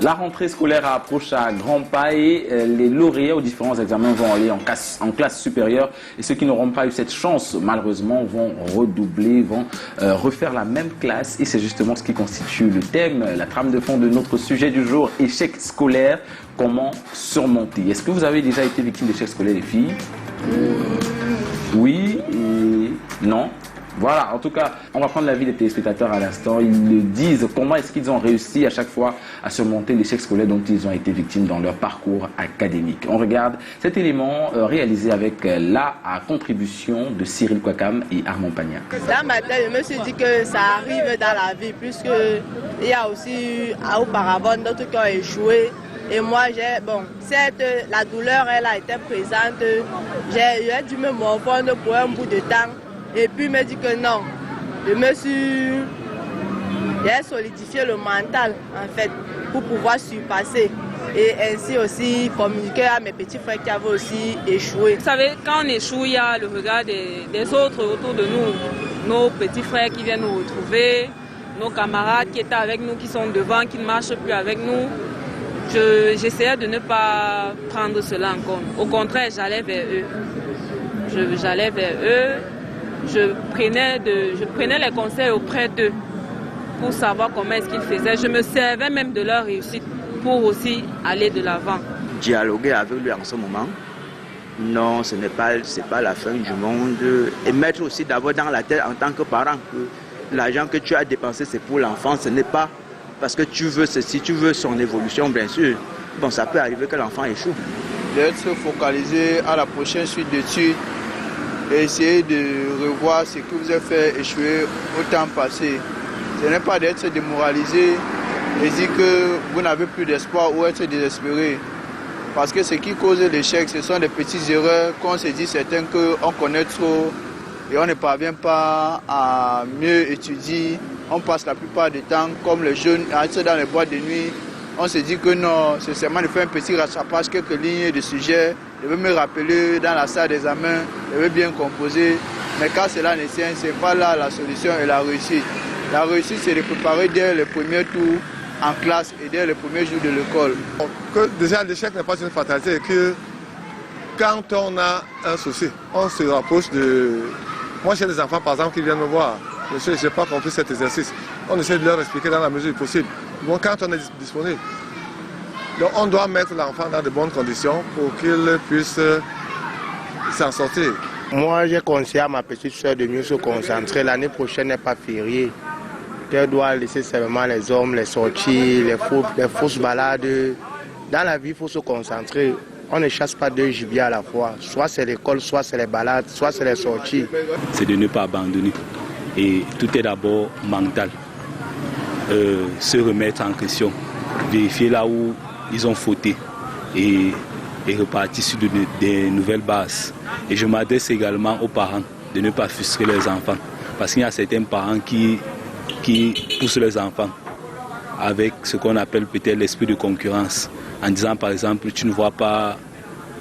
La rentrée scolaire approche à grands pas et les lauréats aux différents examens vont aller en classe supérieure. Et ceux qui n'auront pas eu cette chance, malheureusement, vont redoubler, vont refaire la même classe. Et c'est justement ce qui constitue le thème, la trame de fond de notre sujet du jour, échec scolaire. Comment surmonter? Est-ce que vous avez déjà été victime d'échecs scolaires, les filles? Oui et non. Voilà, en tout cas, on va prendre l'avis des téléspectateurs à l'instant. Ils nous disent comment est-ce qu'ils ont réussi à chaque fois à surmonter l'échec scolaire dont ils ont été victimes dans leur parcours académique. On regarde cet élément réalisé avec la contribution de Cyril Kwakam et Armand Pagna. Dans ma tête, je me suis dit que ça arrive dans la vie, puisque il y a aussi auparavant d'autres qui ont échoué. Et moi, certes, la douleur, elle a été présente. J'ai dû me morfondre pour un bout de temps. Et puis, il me dit que non. J'ai solidifié le mental, en fait, pour pouvoir surpasser. Et ainsi aussi communiquer à mes petits frères qui avaient aussi échoué. Vous savez, quand on échoue, il y a le regard des autres autour de nous. Nos petits frères qui viennent nous retrouver, nos camarades qui étaient avec nous, qui sont devant, qui ne marchent plus avec nous. J'essayais de ne pas prendre cela en compte. Au contraire, j'allais vers eux. J'allais vers eux. Je prenais les conseils auprès d'eux pour savoir comment est-ce qu'ils faisaient. Je me servais même de leur réussite pour aussi aller de l'avant. Dialoguer avec lui en ce moment, non, ce n'est pas la fin du monde. Et mettre aussi d'abord dans la tête en tant que parent que l'argent que tu as dépensé, c'est pour l'enfant, ce n'est pas parce que tu veux ceci, tu veux son évolution, bien sûr. Bon, ça peut arriver que l'enfant échoue. D'être focalisé à la prochaine suite d'études et essayer de revoir ce que vous avez fait échouer au temps passé. Ce n'est pas d'être démoralisé et dire que vous n'avez plus d'espoir ou être désespéré. Parce que ce qui cause l'échec, ce sont des petites erreurs qu'on se dit certains qu'on connaît trop et on ne parvient pas à mieux étudier. On passe la plupart du temps comme les jeunes à être dans les boîtes de nuit. On se dit que non, c'est seulement de faire un petit rattrapage, quelques lignes de sujets. Je veux me rappeler dans la salle d'examen, je veux bien composer. Mais quand cela ne tient, ce n'est pas là la solution et la réussite. La réussite, c'est de préparer dès le premier tour en classe et dès le premier jour de l'école. Déjà, l'échec n'est pas une fatalité. Que quand on a un souci, on se rapproche de... Moi, j'ai des enfants, par exemple, qui viennent me voir. Monsieur, je n'ai pas compris cet exercice. On essaie de leur expliquer dans la mesure du possible. Bon, quand on est disponible. Donc, on doit mettre l'enfant dans de bonnes conditions pour qu'il puisse s'en sortir. Moi, j'ai conseillé à ma petite soeur de mieux se concentrer. L'année prochaine n'est pas fériée. Elle doit laisser seulement les hommes, les sorties, les fausses balades. Dans la vie, il faut se concentrer. On ne chasse pas deux gibiers à la fois. Soit c'est l'école, soit c'est les balades, soit c'est les sorties. C'est de ne pas abandonner. Et tout est d'abord mental. Se remettre en question, vérifier là où ils ont fauté et repartir sur des nouvelles bases. Et je m'adresse également aux parents de ne pas frustrer leurs enfants. Parce qu'il y a certains parents qui poussent leurs enfants avec ce qu'on appelle peut-être l'esprit de concurrence. En disant par exemple, tu ne vois pas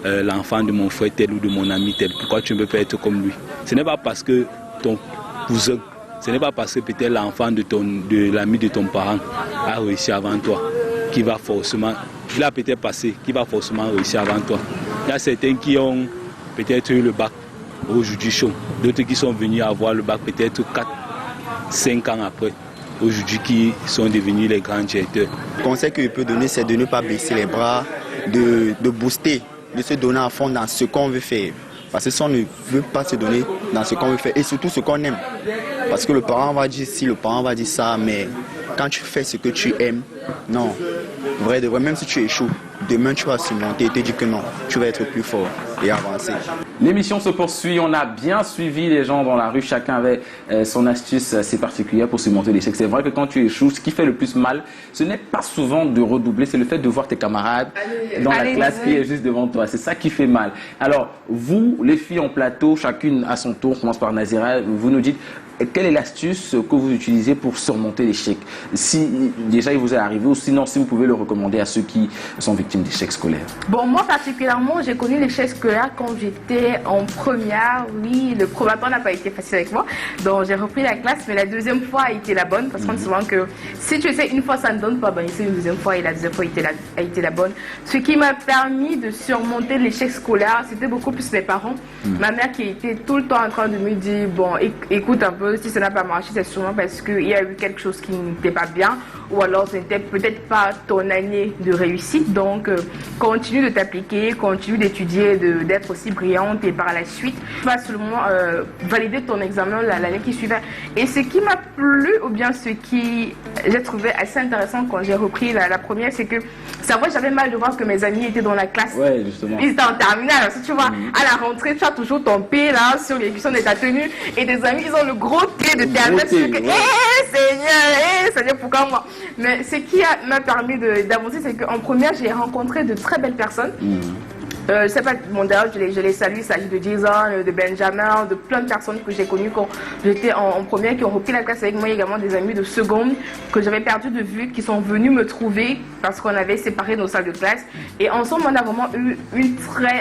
l'enfant de mon frère tel ou de mon ami tel, pourquoi tu ne peux pas être comme lui? Ce n'est pas parce que ton cousin, ce n'est pas parce que peut-être l'enfant de l'ami de ton parent a réussi avant toi qu'il va forcément, il a peut-être passé, qu'il va forcément réussir avant toi. Il y a certains qui ont peut-être eu le bac aujourd'hui chaud, d'autres qui sont venus avoir le bac peut-être 4-5 ans après, aujourd'hui qui sont devenus les grands directeurs. Le conseil que je peux donner, c'est de ne pas baisser les bras, de booster, de se donner à fond dans ce qu'on veut faire. Parce que si on ne veut pas se donner dans ce qu'on veut faire, et surtout ce qu'on aime. Parce que le parent va dire ci, le parent va dire ça, mais quand tu fais ce que tu aimes, non. Vrai de vrai, même si tu échoues, demain tu vas surmonter et te dire que non, tu vas être plus fort et avancer. L'émission se poursuit, on a bien suivi les gens dans la rue, chacun avait son astuce assez particulière pour surmonter l'échec. C'est vrai que quand tu échoues, ce qui fait le plus mal, ce n'est pas souvent de redoubler, c'est le fait de voir tes camarades dans la classe qui est juste devant toi. C'est ça qui fait mal. Alors, vous, les filles en plateau, chacune à son tour, on commence par Nazira, vous nous dites quelle est l'astuce que vous utilisez pour surmonter l'échec? Si déjà il vous est arrivé, ou sinon si vous pouvez le recommander à ceux qui sont victimes d'échecs scolaires. Bon, moi particulièrement, j'ai connu l'échec scolaire quand j'étais en première. Oui, le premier temps n'a pas été facile avec moi. Donc j'ai repris la classe, mais la deuxième fois a été la bonne. Parce qu'on dit souvent que si tu essaies une fois, ça ne donne pas. Ben, essaie une deuxième fois et la deuxième fois a été la bonne. Ce qui m'a permis de surmonter l'échec scolaire, c'était beaucoup plus mes parents. Ma mère qui était tout le temps en train de me dire, bon, écoute un peu, si ça n'a pas marché, c'est sûrement parce qu'il y a eu quelque chose qui n'était pas bien, ou alors ce n'était peut-être pas ton année de réussite. Donc, continue de t'appliquer, continue d'étudier, d'être aussi brillante, et par la suite, tu vas seulement valider ton examen l'année qui suivait. Et ce qui m'a plu, ou bien ce qui j'ai trouvé assez intéressant quand j'ai repris la première, c'est que ça va, j'avais mal de voir que mes amis étaient dans la classe. Ouais, justement. Ils étaient en terminale. Si tu vois, à la rentrée, tu as toujours ton P là sur l'évolution de ta tenue, et tes amis, ils ont le gros T de terminale. Seigneur, pourquoi moi? Mais ce qui m'a permis d'avancer, c'est qu'en première, j'ai rencontré de très belles personnes. Je sais pas, mon d'ailleurs, je les salue, il s'agit de Jason, de Benjamin, de plein de personnes que j'ai connues quand j'étais en première, qui ont repris la classe avec moi, également des amis de seconde que j'avais perdu de vue, qui sont venus me trouver parce qu'on avait séparé nos salles de classe. Et ensemble, on a vraiment eu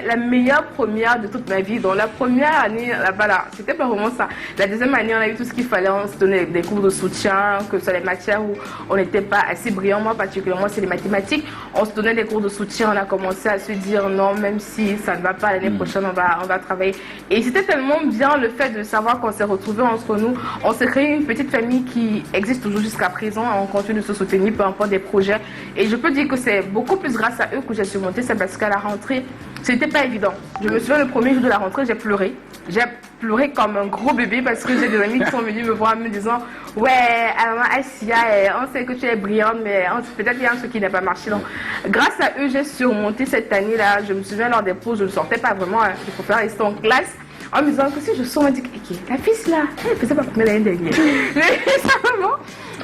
la meilleure première de toute ma vie. Dans la première année, là-bas, là, c'était pas vraiment ça. La deuxième année, on a eu tout ce qu'il fallait, on se donnait des cours de soutien, que ce soit les matières où on n'était pas assez brillant, moi particulièrement, c'est les mathématiques. On se donnait des cours de soutien, on a commencé à se dire non, même si ça ne va pas l'année prochaine, on va travailler. Et c'était tellement bien le fait de savoir qu'on s'est retrouvés entre nous. On s'est créé une petite famille qui existe toujours jusqu'à présent. On continue de se soutenir, peu importe des projets. Et je peux dire que c'est beaucoup plus grâce à eux que j'ai surmonté. C'est parce qu'à la rentrée, c'était pas évident. Je me souviens, le premier jour de la rentrée, j'ai pleuré. J'ai pleuré comme un gros bébé parce que j'ai des amis qui sont venus me voir en me disant « Ouais, alors Asia, on sait que tu es brillante, mais peut-être qu'il y a un truc qui n'a pas marché. » Donc, grâce à eux, j'ai surmonté cette année-là. Je me souviens, lors des pauses, je ne sortais pas vraiment. Il faut faire rester en classe. En me disant que si je sors, on me dit « La fille là, elle faisait pas pour l'année dernière. » Mais simplement,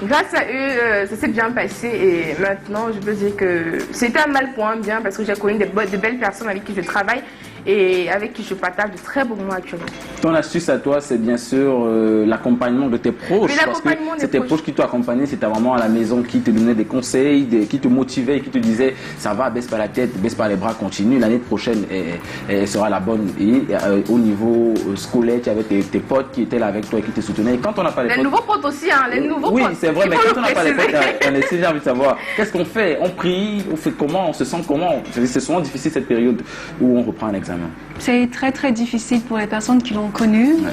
grâce à eux, ça s'est bien passé. Et maintenant, je peux dire que c'était un mal pour un bien parce que j'ai connu de belles personnes avec qui je travaille et avec qui je partage de très bons moments actuellement. Ton astuce à toi, c'est bien sûr l'accompagnement de tes proches. Oui, parce que c'est tes proches qui t'ont accompagné, c'est ta maman à la maison qui te donnait des conseils, qui te motivait, qui te disait ça va, baisse pas la tête, baisse pas les bras, continue. L'année prochaine, elle sera la bonne. Et au niveau scolaire, tu avais tes potes qui étaient là avec toi et qui te soutenaient. Et quand on n'a pas les potes. Les nouveaux potes aussi, hein, les nouveaux potes. Oui, c'est vrai, mais quand on n'a pas les potes, j'ai envie de savoir qu'est-ce qu'on fait? On prie, on fait comment? On se sent comment? C'est souvent difficile cette période où on reprend un examen. C'est très très difficile pour les personnes qui l'ont connu. Ouais.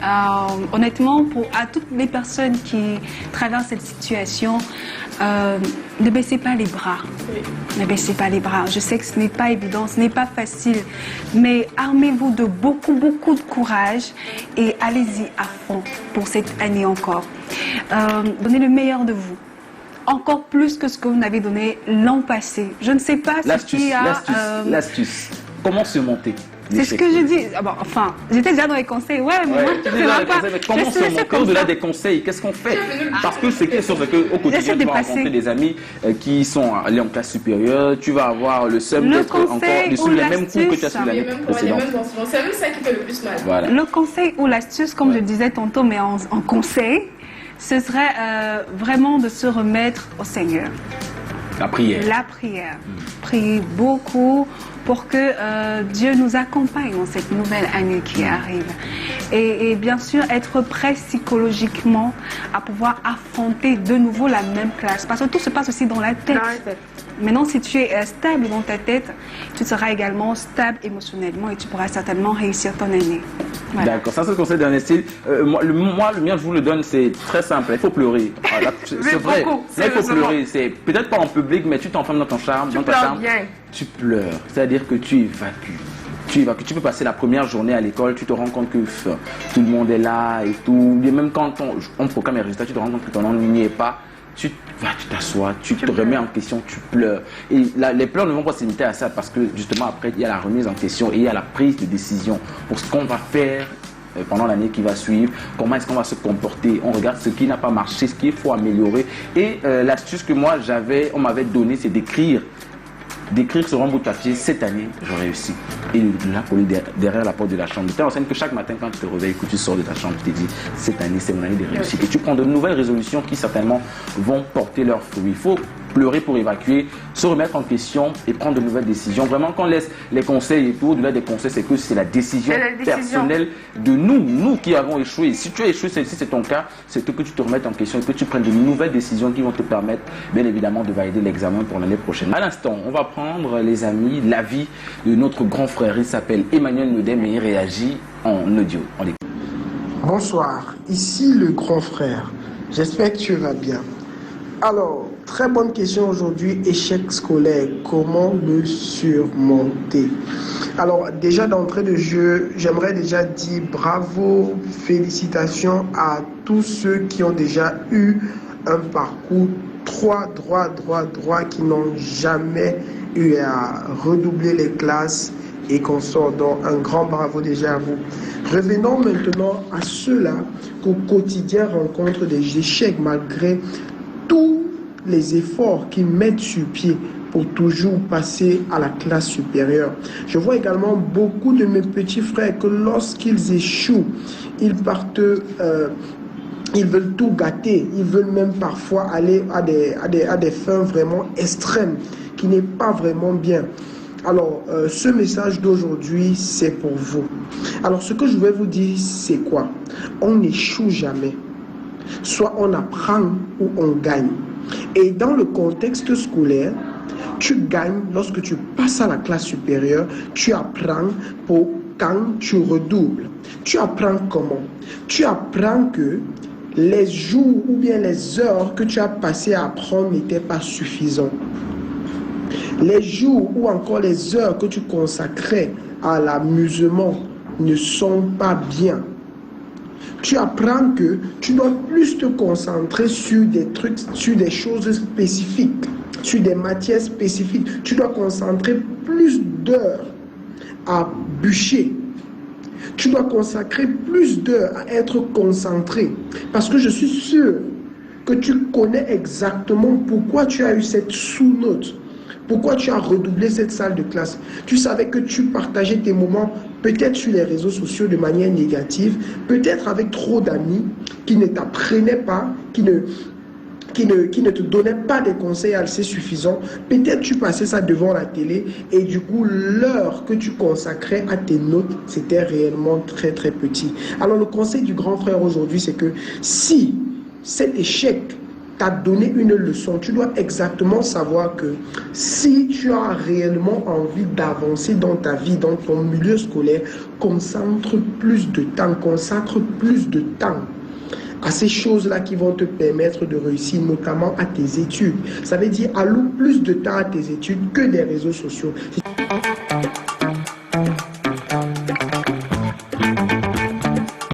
Honnêtement, à toutes les personnes qui traversent cette situation, ne baissez pas les bras. Oui. Ne baissez pas les bras. Je sais que ce n'est pas évident, ce n'est pas facile, mais armez-vous de beaucoup de courage et allez-y à fond pour cette année encore. Donnez le meilleur de vous. Encore plus que ce que vous n'avez donné l'an passé. Je ne sais pas ce qu'il y a... L'astuce. Comment se monter? C'est ce que je dis. Ah bon, enfin, j'étais déjà dans les conseils. Ouais, mais moi, je ne sais pas. Mais comment se monter au-delà des conseils? Qu'est-ce qu'on fait? Parce que c'est qu'au quotidien, tu vas rencontrer des amis qui sont allés en classe supérieure. Tu vas avoir le seum d'être encore sur les mêmes cours que tu as sur l'année précédente. C'est même ça qui fait le plus mal. Voilà. Le conseil ou l'astuce, comme je disais tantôt, mais en conseil, ce serait vraiment de se remettre au Seigneur. La prière. La prière. Prier beaucoup pour que Dieu nous accompagne dans cette nouvelle année qui arrive. Et bien sûr, être prêt psychologiquement à pouvoir affronter de nouveau la même classe. Parce que tout se passe aussi dans la tête. Maintenant, si tu es stable dans ta tête, tu seras également stable émotionnellement et tu pourras certainement réussir ton année. Voilà. D'accord, ça c'est le conseil d'Ernestine. Moi, le mien, je vous le donne, c'est très simple. Il faut pleurer. Voilà, c'est vrai. Là, il faut pleurer. C'est peut-être pas en public, mais tu t'enfermes dans ton charme, dans ta chambre. Tu pleures. C'est-à-dire que tu évacues. Tu peux passer la première journée à l'école, tu te rends compte que tout le monde est là et tout. Et même quand on proclame les résultats, tu te rends compte que ton ennui n'y est pas. Tu t'assois, tu te remets en question, tu pleures. Et les pleurs ne vont pas se limiter à ça parce que justement après, il y a la remise en question et il y a la prise de décision pour ce qu'on va faire pendant l'année qui va suivre, comment est-ce qu'on va se comporter, on regarde ce qui n'a pas marché, ce qu'il faut améliorer. Et l'astuce que moi on m'avait donnée, c'est d'écrire d'écrire sur un bout de papier, cette année, je réussis. Et de la coller derrière la porte de la chambre. De telle enseigne que chaque matin, quand tu te réveilles, que tu sors de ta chambre, tu te dis, cette année, c'est mon année de réussite. Et tu prends de nouvelles résolutions qui certainement vont porter leurs fruits. Il faut pleurer pour évacuer, se remettre en question et prendre de nouvelles décisions. Vraiment, quand on laisse les conseils et tout, au-delà des conseils, c'est que c'est la décision personnelle de nous qui avons échoué. Si tu as échoué, si c'est ton cas, c'est que tu te remettes en question et que tu prennes de nouvelles décisions qui vont te permettre, bien évidemment, de valider l'examen pour l'année prochaine. À l'instant, on va prendre, les amis, l'avis de notre grand frère. Il s'appelle Emmanuel Nodem et il réagit en audio. On l'écoute. Bonsoir, ici le grand frère. J'espère que tu vas bien. Alors, très bonne question aujourd'hui, échec scolaire, comment le surmonter? Alors, déjà d'entrée de jeu, j'aimerais déjà dire bravo, félicitations à tous ceux qui ont déjà eu un parcours droit, qui n'ont jamais eu à redoubler les classes et qu'on sort. Donc, un grand bravo déjà à vous. Revenons maintenant à ceux-là qu'au quotidien rencontrent des échecs malgré tous les efforts qu'ils mettent sur pied pour toujours passer à la classe supérieure. Je vois également beaucoup de mes petits frères que lorsqu'ils échouent, ils partent, ils veulent tout gâter, ils veulent même parfois aller à des fins vraiment extrêmes, qui n'est pas vraiment bien. Alors, ce message d'aujourd'hui, c'est pour vous. Alors, ce que je vais vous dire, c'est quoi? On n'échoue jamais. Soit on apprend ou on gagne. Et dans le contexte scolaire, tu gagnes lorsque tu passes à la classe supérieure, tu apprends pour quand tu redoubles. Tu apprends comment? Tu apprends que les jours ou bien les heures que tu as passées à apprendre n'étaient pas suffisants. Les jours ou encore les heures que tu consacrais à l'amusement ne sont pas bien. Tu apprends que tu dois plus te concentrer sur des trucs, sur des choses spécifiques, sur des matières spécifiques. Tu dois concentrer plus d'heures à bûcher. Tu dois consacrer plus d'heures à être concentré. Parce que je suis sûr que tu connais exactement pourquoi tu as eu cette sous-note. Pourquoi tu as redoublé cette salle de classe? Tu savais que tu partageais tes moments peut-être sur les réseaux sociaux de manière négative, peut-être avec trop d'amis qui ne t'apprenaient pas, qui ne te donnaient pas des conseils assez suffisants. Peut-être tu passais ça devant la télé et du coup l'heure que tu consacrais à tes notes, c'était réellement très petit. Alors le conseil du grand frère aujourd'hui, c'est que si cet échec t'a donné une leçon, tu dois exactement savoir que si tu as réellement envie d'avancer dans ta vie, dans ton milieu scolaire, consacre plus de temps à ces choses-là qui vont te permettre de réussir, notamment à tes études. Ça veut dire alloue plus de temps à tes études que des réseaux sociaux.